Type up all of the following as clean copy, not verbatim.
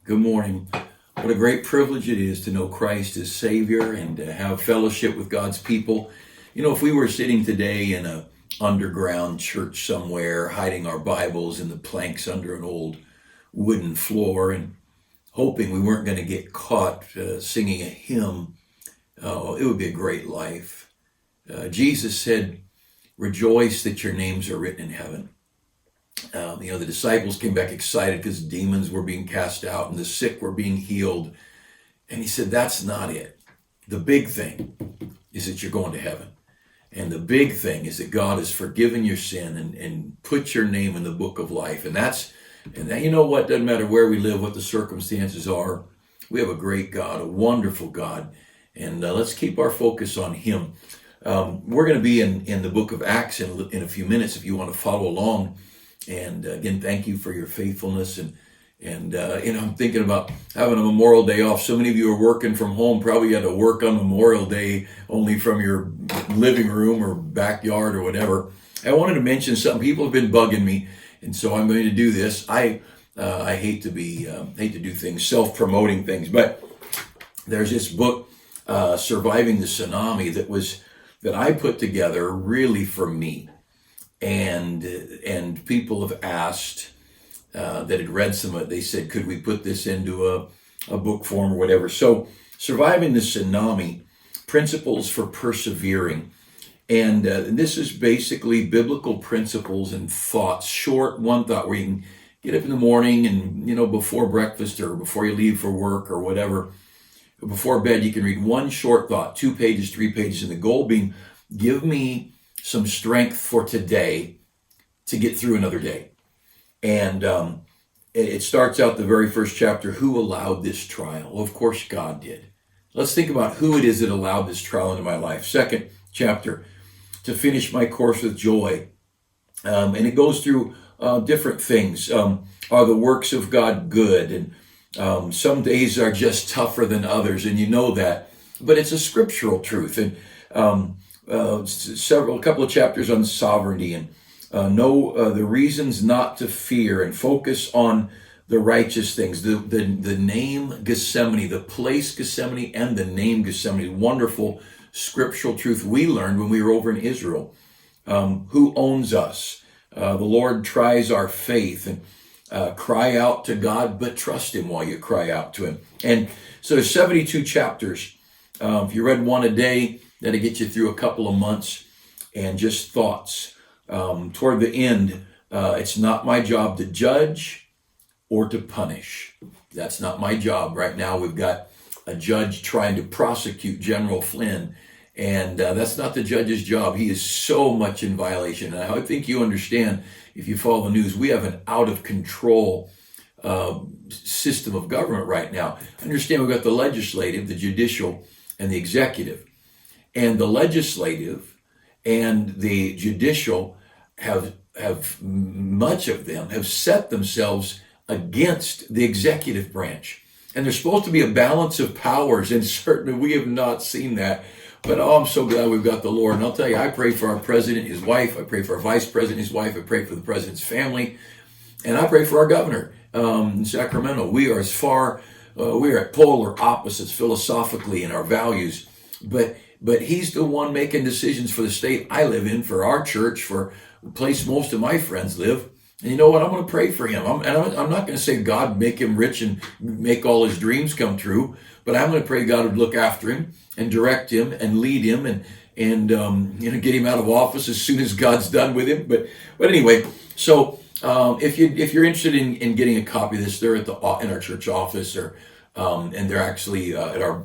Good morning. What a great privilege it is to know Christ as Savior and to have fellowship with God's people. You know, if we were sitting today in a underground church somewhere, hiding our Bibles in the planks under an old wooden floor and hoping we weren't going to get caught singing a hymn, it would be a great life. Jesus said, "Rejoice that your names are written in heaven." The disciples came back excited because demons were being cast out and the sick were being healed. And he said, that's not it. The big thing is that you're going to heaven. And the big thing is that God has forgiven your sin and put your name in the book of life. And you know what? Doesn't matter where we live, what the circumstances are. We have a great God, a wonderful God. And let's keep our focus on him. We're going to be in the book of Acts in a few minutes if you want to follow along. And again, thank you for your faithfulness. And I'm thinking about having a Memorial Day off. So many of you are working from home. Probably had to work on Memorial Day only from your living room or backyard or whatever. I wanted to mention something. People have been bugging me, and so I'm going to do this. I hate to do things, self-promoting things, but there's this book, Surviving the Tsunami, that I put together really for me. And people have asked that had read some of it. They said, could we put this into a book form or whatever? So, Surviving the Tsunami, Principles for Persevering. And this is basically biblical principles and thoughts, short one thought where you can get up in the morning and, before breakfast or before you leave for work or whatever, before bed, you can read one short thought, 2 pages, 3 pages, and the goal being, give me some strength for today to get through another day. And it starts out the very first chapter, who allowed this trial? Well, of course, God did. Let's think about who it is that allowed this trial into my life. Second chapter, to finish my course with joy. And it goes through different things. Are the works of God good? And some days are just tougher than others, and you know that. But it's a scriptural truth. And a couple of chapters on sovereignty and know the reasons not to fear and focus on the righteous things. The name Gethsemane, the place Gethsemane, and the name Gethsemane. Wonderful scriptural truth we learned when we were over in Israel. Who owns us? The Lord tries our faith, and cry out to God, but trust him while you cry out to him. And so there's 72 chapters. If you read one a day, that'll get you through a couple of months. And just thoughts. Toward the end, it's not my job to judge or to punish. That's not my job. Right now, we've got a judge trying to prosecute General Flynn. And that's not the judge's job. He is so much in violation. And I think you understand, if you follow the news, we have an out-of-control system of government right now. Understand, we've got the legislative, the judicial, and the executive. And the legislative and the judicial have much of them have set themselves against the executive branch. And there's supposed to be a balance of powers, and certainly we have not seen that. But I'm so glad we've got the Lord. And I'll tell you, I pray for our president, his wife. I pray for our vice president, his wife. I pray for the president's family. And I pray for our governor in Sacramento. We are at polar opposites philosophically in our values. But he's the one making decisions for the state I live in, for our church, for the place most of my friends live. And you know what? I'm going to pray for him. I'm not going to say God make him rich and make all his dreams come true, but I'm going to pray God would look after him and direct him and lead him and get him out of office as soon as God's done with him. But anyway, so if you're interested in getting a copy of this, they're in our church office, or and they're actually at our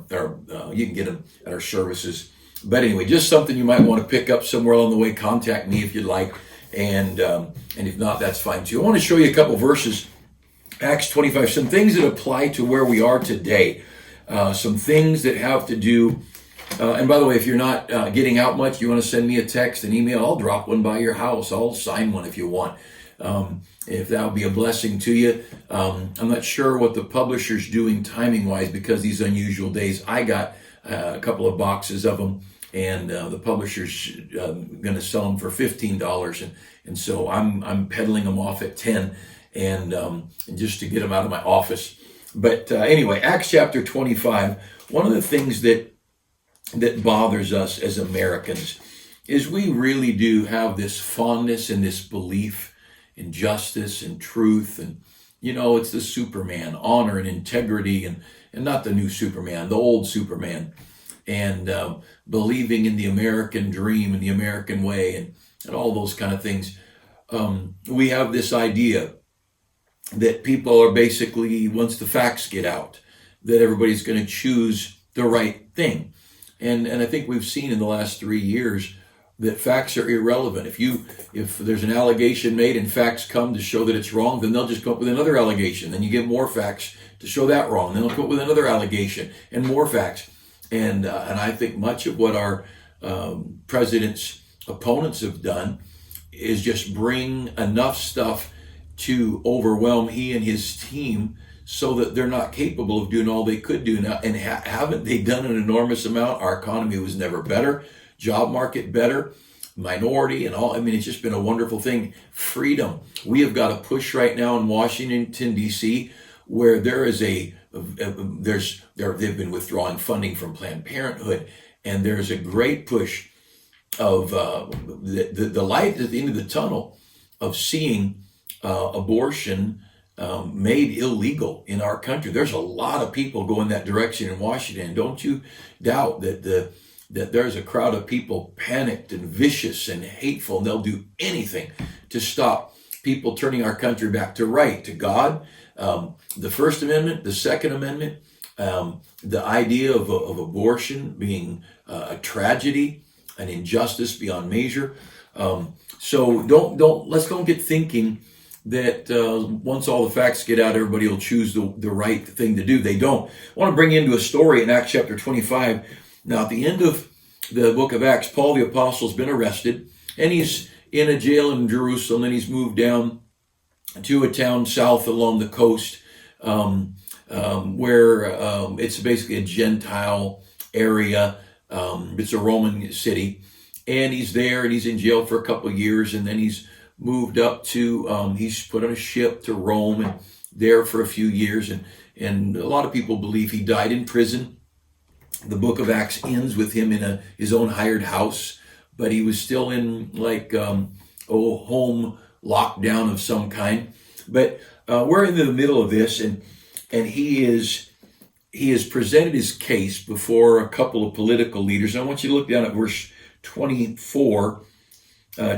you can get them at our services. But anyway, just something you might want to pick up somewhere along the way. Contact me if you'd like, and if not, that's fine too. I want to show you a couple verses. Acts 25, some things that apply to where we are today. Some things that have to do. And by the way, if you're not getting out much, you want to send me a text, an email, I'll drop one by your house. I'll sign one if you want. If that would be a blessing to you. I'm not sure what the publisher's doing timing-wise because these unusual days. I got a couple of boxes of them, and the publisher's going to sell them for $15, and so I'm peddling them off at $10, and just to get them out of my office. But anyway, Acts chapter 25, one of the things that bothers us as Americans is we really do have this fondness and this belief in justice and truth. And, it's the Superman, honor and integrity, and not the new Superman, the old Superman. And believing in the American dream and the American way, and all those kind of things. We have this idea that people are basically, once the facts get out, that everybody's going to choose the right thing. And I think we've seen in the last 3 years that facts are irrelevant. If there's an allegation made and facts come to show that it's wrong, then they'll just come up with another allegation. Then you get more facts to show that wrong. Then they'll come up with another allegation and more facts. And I think much of what our president's opponents have done is just bring enough stuff to overwhelm he and his team so that they're not capable of doing all they could do now. And haven't they done an enormous amount? Our economy was never better, job market better, minority and all. I mean, it's just been a wonderful thing. Freedom. We have got a push right now in Washington, D.C., where there is they've been withdrawing funding from Planned Parenthood, and there's a great push of the light at the end of the tunnel of seeing abortion made illegal in our country. There's a lot of people going that direction in Washington. Don't you doubt that there's a crowd of people panicked and vicious and hateful, and they'll do anything to stop people turning our country back to right, to God. The First Amendment, the Second Amendment, the idea of abortion being a tragedy, an injustice beyond measure. So let's don't get thinking that once all the facts get out, everybody will choose the right thing to do. They don't. I want to bring you into a story in Acts chapter 25. Now, at the end of the book of Acts, Paul the Apostle has been arrested, and he's in a jail in Jerusalem, and he's moved down to a town south along the coast where it's basically a Gentile area. It's a Roman city, and he's there, and he's in jail for a couple of years, and then he's moved up to, he's put on a ship to Rome, and there for a few years, and a lot of people believe he died in prison. The book of Acts ends with him in his own hired house, but he was still in home lockdown of some kind. But we're in the middle of this, and he has presented his case before a couple of political leaders. I want you to look down at verse 24,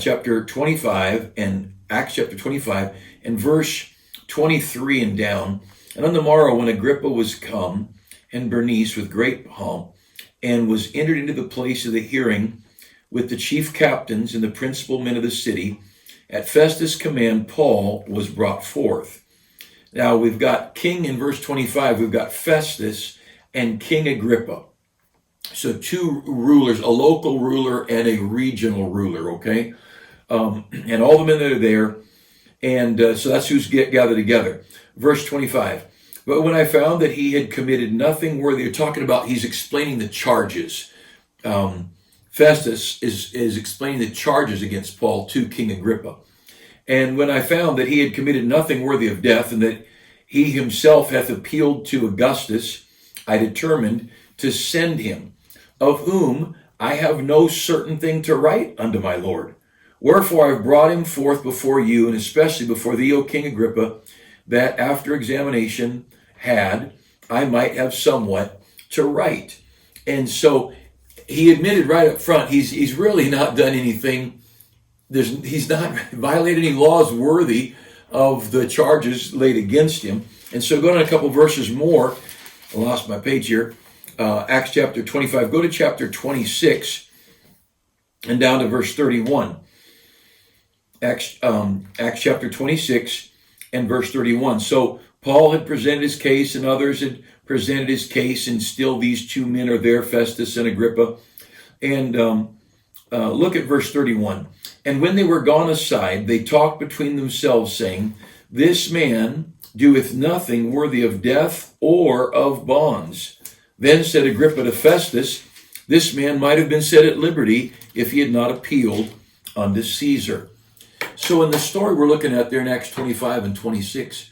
chapter 25, and Acts chapter 25, and verse 23 and down. And on the morrow, when Agrippa was come, and Bernice with great pomp, and was entered into the place of the hearing with the chief captains and the principal men of the city, at Festus' command, Paul was brought forth. Now we've got King in verse 25, we've got Festus and King Agrippa. So two rulers, a local ruler and a regional ruler, okay? And all the men that are there, and so that's who's gathered together. Verse 25. But when I found that he had committed nothing worthy, you're talking about, he's explaining the charges. Festus is explaining the charges against Paul to King Agrippa. And when I found that he had committed nothing worthy of death, and that he himself hath appealed to Augustus, I determined to send him, of whom I have no certain thing to write unto my Lord. Wherefore I have brought him forth before you, and especially before thee, O King Agrippa, that after examination I might have somewhat to write. And so he admitted right up front, he's really not done anything. He's not violated any laws worthy of the charges laid against him. And so going on a couple verses more, I lost my page here, Acts chapter 25, go to chapter 26 and down to verse 31. Acts chapter 26 and verse 31. So Paul had presented his case, and others had presented his case, and still these two men are there, Festus and Agrippa. And look at verse 31. And when they were gone aside, they talked between themselves, saying, This man doeth nothing worthy of death or of bonds. Then said Agrippa to Festus, This man might have been set at liberty if he had not appealed unto Caesar. So in the story we're looking at there in Acts 25 and 26,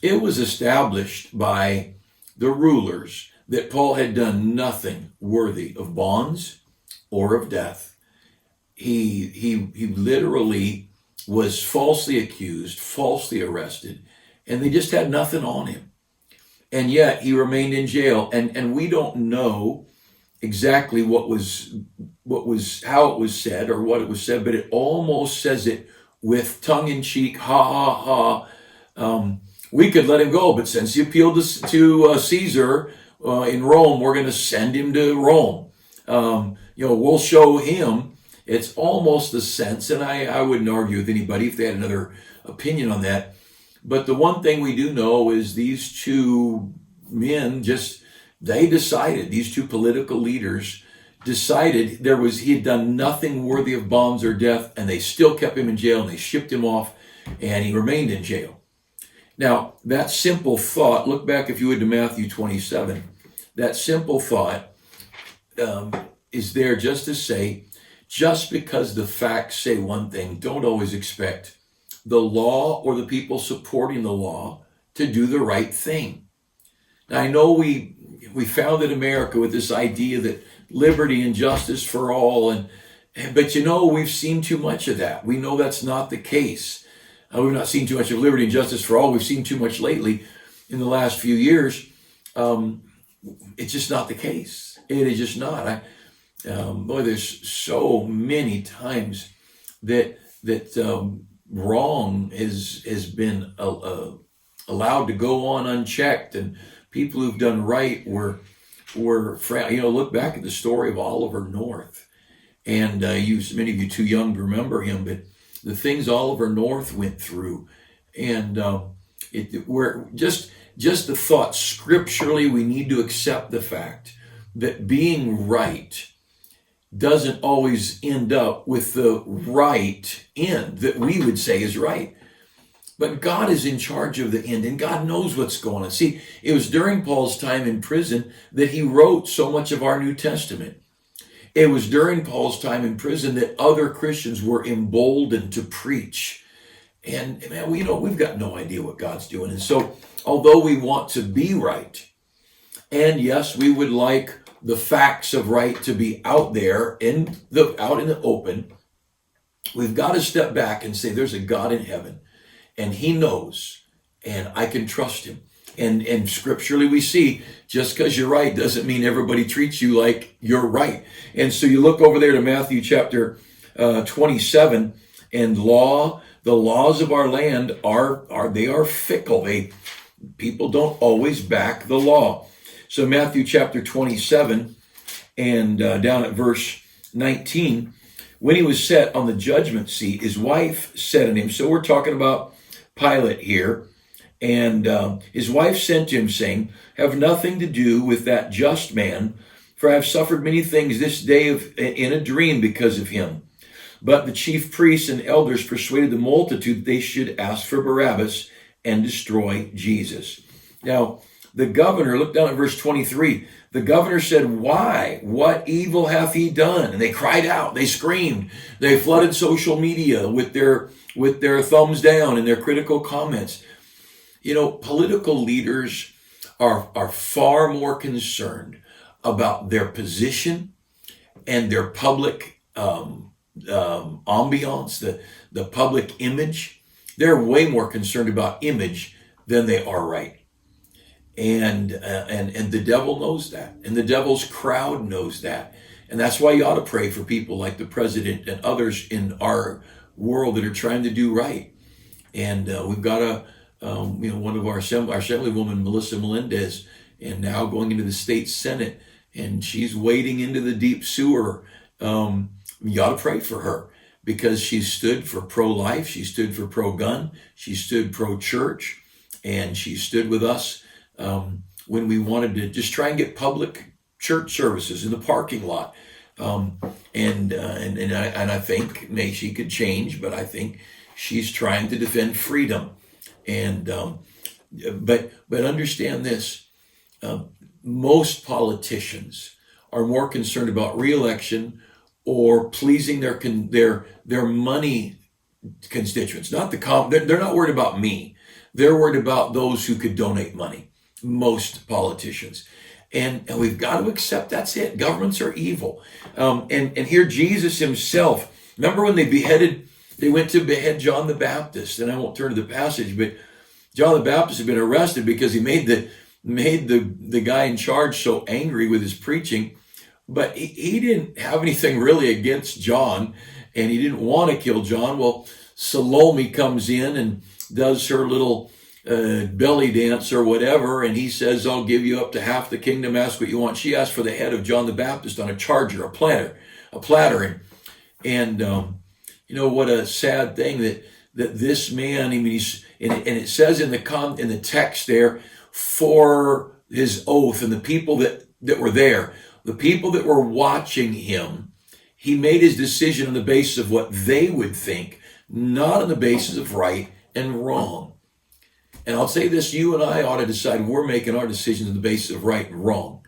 it was established by the rulers that Paul had done nothing worthy of bonds or of death. He literally was falsely accused, falsely arrested, and they just had nothing on him. And yet he remained in jail, and we don't know exactly what was how it was said or what it was said, but it almost says it with tongue in cheek, ha ha ha. We could let him go, but since he appealed to Caesar in Rome, we're going to send him to Rome. We'll show him. It's almost the sense, and I wouldn't argue with anybody if they had another opinion on that. But the one thing we do know is these two men they decided, these two political leaders decided he had done nothing worthy of bonds or death, and they still kept him in jail, and they shipped him off, and he remained in jail. Now, that simple thought, look back if you would to Matthew 27, that simple thought is there just to say, just because the facts say one thing, don't always expect the law or the people supporting the law to do the right thing. Now, I know we founded America with this idea that liberty and justice for all, but we've seen too much of that. We know that's not the case. We've not seen too much of liberty and justice for all. We've seen too much lately in the last few years. It's just not the case. It is just not. There's so many times that wrong has been allowed to go on unchecked, and people who've done right were look back at the story of Oliver North, and many of you too young to remember him, but the things Oliver North went through, and we're just the thought scripturally we need to accept the fact that being right doesn't always end up with the right end that we would say is right. But God is in charge of the end, and God knows what's going on. See, it was during Paul's time in prison that he wrote so much of our New Testament. It was during Paul's time in prison that other Christians were emboldened to preach. And man, we've got no idea what God's doing. And so, although we want to be right, and yes, we would like the facts of right to be out there out in the open, we've got to step back and say there's a God in heaven, and he knows, and I can trust him. And scripturally we see, just because you're right doesn't mean everybody treats you like you're right. And so you look over there to Matthew chapter 27, and the laws of our land are fickle. People don't always back the law. So Matthew chapter 27 and down at verse 19, when he was set on the judgment seat, his wife said to him, so we're talking about Pilate here, and his wife sent to him saying, have nothing to do with that just man, for I have suffered many things this day in a dream because of him. But the chief priests and elders persuaded the multitude that they should ask for Barabbas and destroy Jesus. Now, the governor, look down at verse 23. The governor said, why? What evil hath he done? And they cried out, they screamed, they flooded social media with their thumbs down and their critical comments. Political leaders are far more concerned about their position and their public ambiance, the public image. They're way more concerned about image than they are right. And the devil knows that, and the devil's crowd knows that, and that's why you ought to pray for people like the president and others in our world that are trying to do right. And we've got one of our assemblywoman, Melissa Melendez, and now going into the state senate, and she's wading into the deep sewer. You ought to pray for her, because she stood for pro-life, she stood for pro-gun, she stood pro-church, and she stood with us when we wanted to just try and get public church services in the parking lot. And I think maybe she could change, but I think she's trying to defend freedom. And but understand this: most politicians are more concerned about re-election or pleasing their money constituents. They're not worried about me. They're worried about those who could donate money, most politicians. And we've got to accept that's it. Governments are evil. And here Jesus himself, remember when they went to behead John the Baptist, and I won't turn to the passage, but John the Baptist had been arrested because he made the guy in charge so angry with his preaching. But he didn't have anything really against John, and he didn't want to kill John. Well, Salome comes in and does her little belly dance or whatever, and he says, I'll give you up to half the kingdom, ask what you want. She asked for the head of John the Baptist on a charger, a platter. And what a sad thing that this man, I mean, and it says in the text there, for his oath, and the people that were there, the people that were watching him, he made his decision on the basis of what they would think, not on the basis of right and wrong. And I'll say this, you and I ought to decide we're making our decisions on the basis of right and wrong.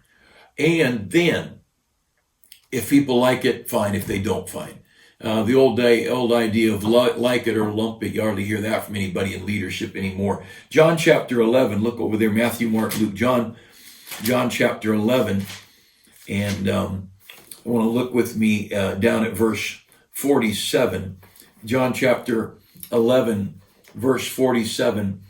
And then, if people like it, fine. If they don't, fine. The old idea of like it or lump it, you hardly hear that from anybody in leadership anymore. John chapter 11, look over there, Matthew, Mark, Luke, John chapter 11. And I want to look with me down at verse 47. John chapter 11, verse 47.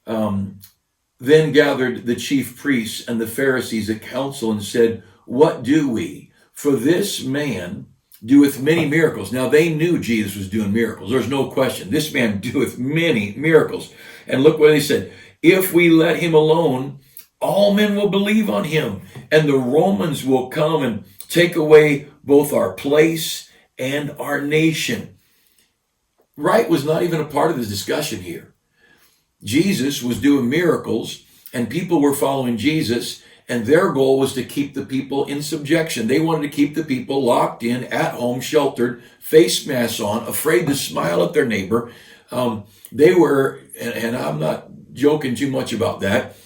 Then gathered the chief priests and the Pharisees a council and said, what do we? For this man doeth many miracles. Now they knew Jesus was doing miracles. There's no question. This man doeth many miracles. And look what they said. If we let him alone, all men will believe on him, and the Romans will come and take away both our place and our nation. Right was not even a part of the discussion here. Jesus was doing miracles, and people were following Jesus, and their goal was to keep the people in subjection. They wanted to keep the people locked in, at home, sheltered, face masks on, afraid to smile at their neighbor. They were, and I'm not joking too much about that,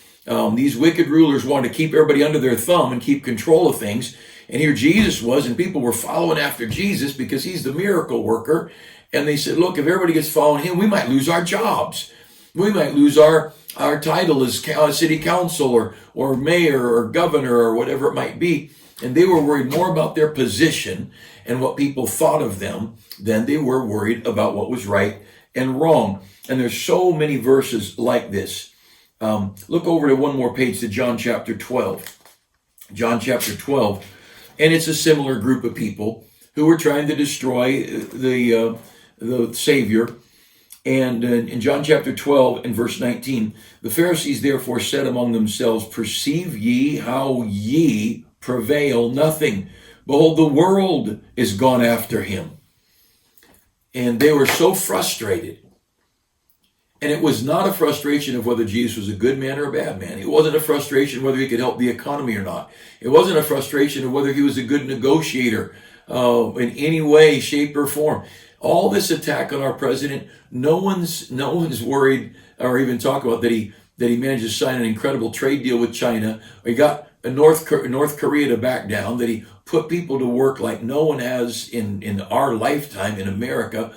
these wicked rulers wanted to keep everybody under their thumb and keep control of things. And here Jesus was, and people were following after Jesus because he's the miracle worker. And they said, look, if everybody gets following him, we might lose our jobs. We might lose our title as city council or mayor or governor or whatever it might be. And they were worried more about their position and what people thought of them than they were worried about what was right and wrong. And there's so many verses like this. Look over to one more page to John chapter 12. John chapter 12. And it's a similar group of people who were trying to destroy the Savior. And in John chapter 12 and verse 19, the Pharisees therefore said among themselves, perceive ye how ye prevail nothing. Behold, the world is gone after him. And they were so frustrated. And it was not a frustration of whether Jesus was a good man or a bad man. It wasn't a frustration whether he could help the economy or not. It wasn't a frustration of whether he was a good negotiator in any way, shape, or form. All this attack on our president, no one's worried or even talk about that he managed to sign an incredible trade deal with China. Or he got North Korea to back down. That he put people to work like no one has in our lifetime in America.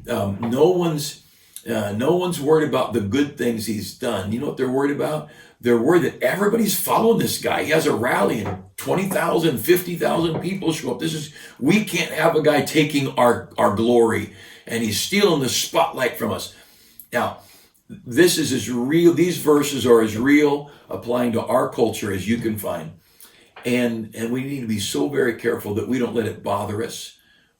No one's worried about the good things he's done. You know what they're worried about? They're worried that everybody's following this guy. He has a rally and 20,000, 50,000 people show up. We can't have a guy taking our glory, and he's stealing the spotlight from us. Now, this is as real, these verses are as real applying to our culture as you can find. And we need to be so very careful that we don't let it bother us,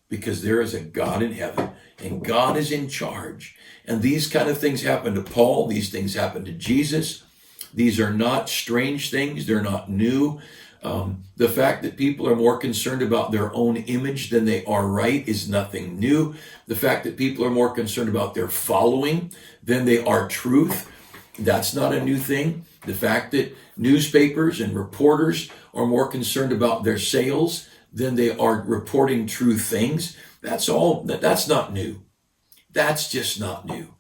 because there is a God in heaven, and God is in charge. And these kind of things happen to Paul. These things happen to Jesus. These are not strange things. They're not new. The fact that people are more concerned about their own image than they are right is nothing new. The fact that people are more concerned about their following than they are truth, that's not a new thing. The fact that newspapers and reporters are more concerned about their sales than they are reporting true things, that's not new. That's just not new.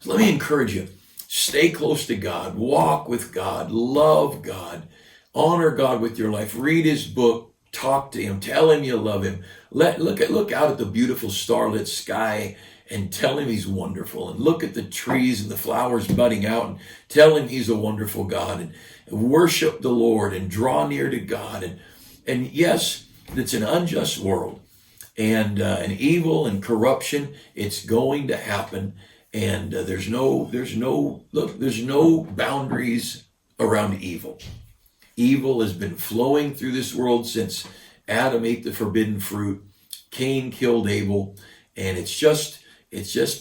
So let me encourage you. Stay close to God, walk with God, love God, honor God with your life, read his book, talk to him, tell him you love him. Look out at the beautiful starlit sky and tell him he's wonderful, and look at the trees and the flowers budding out and tell him he's a wonderful God, and worship the Lord and draw near to God. And yes, it's an unjust world, and evil and corruption. It's going to happen, and there's no boundaries around evil. Evil has been flowing through this world since Adam ate the forbidden fruit, Cain killed Abel, and it's just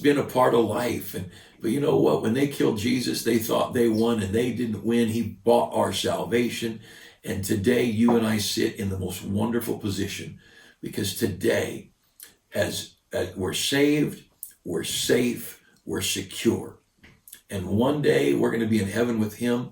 been a part of life. But you know what? When they killed Jesus, they thought they won, and they didn't win. He bought our salvation. And today you and I sit in the most wonderful position, because today, as we're saved, we're safe, we're secure. And one day we're going to be in heaven with him,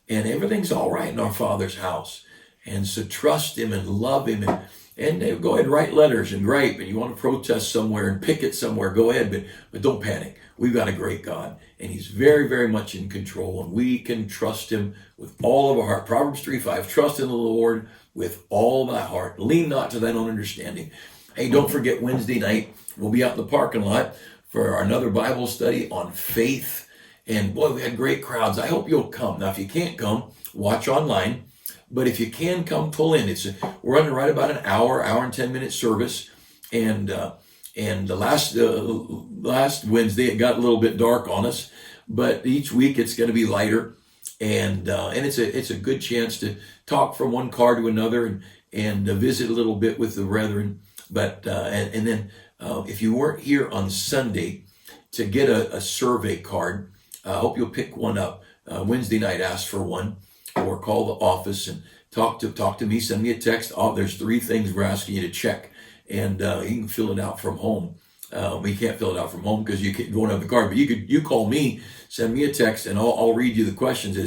and everything's all right in our Father's house. And so trust him and love him, and go ahead and write letters and gripe, and you want to protest somewhere and picket somewhere, go ahead, but don't panic. We've got a great God, and he's very, very much in control, and we can trust him with all of our heart. Proverbs 3:5, trust in the Lord with all thy heart. Lean not to thine own understanding. Hey, don't forget Wednesday night, we'll be out in the parking lot for another Bible study on faith. And boy, we had great crowds. I hope you'll come. Now, if you can't come, watch online. But if you can come, pull in. We're running right about an hour and 10-minute service. And the last Wednesday, it got a little bit dark on us. But each week, it's going to be lighter. And it's a good chance to talk from one car to another and visit a little bit with the brethren. But and then if you weren't here on Sunday to get a survey card, I hope you'll pick one up. Wednesday night, ask for one, or call the office and talk to me. Send me a text. Oh, there's 3 things we're asking you to check, and you can fill it out from home. We can't fill it out from home because you don't have the card, but you call me, send me a text, and I'll read you the questions.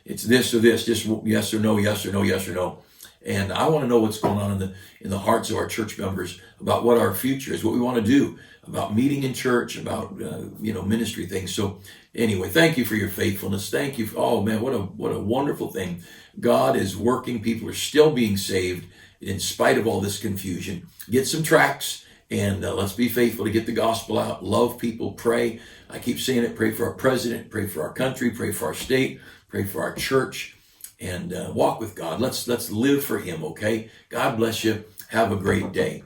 It's this or this, just yes or no, yes or no, yes or no. And I want to know what's going on in the hearts of our church members about what our future is, what we want to do, about meeting in church, about ministry things. So anyway, thank you for your faithfulness. Thank you. Oh man, what a wonderful thing. God is working. People are still being saved in spite of all this confusion. Get some tracts, and let's be faithful to get the gospel out. Love people. Pray. I keep saying it. Pray for our president. Pray for our country. Pray for our state. Pray for our church. And walk with God. Let's live for him, okay? God bless you. Have a great day.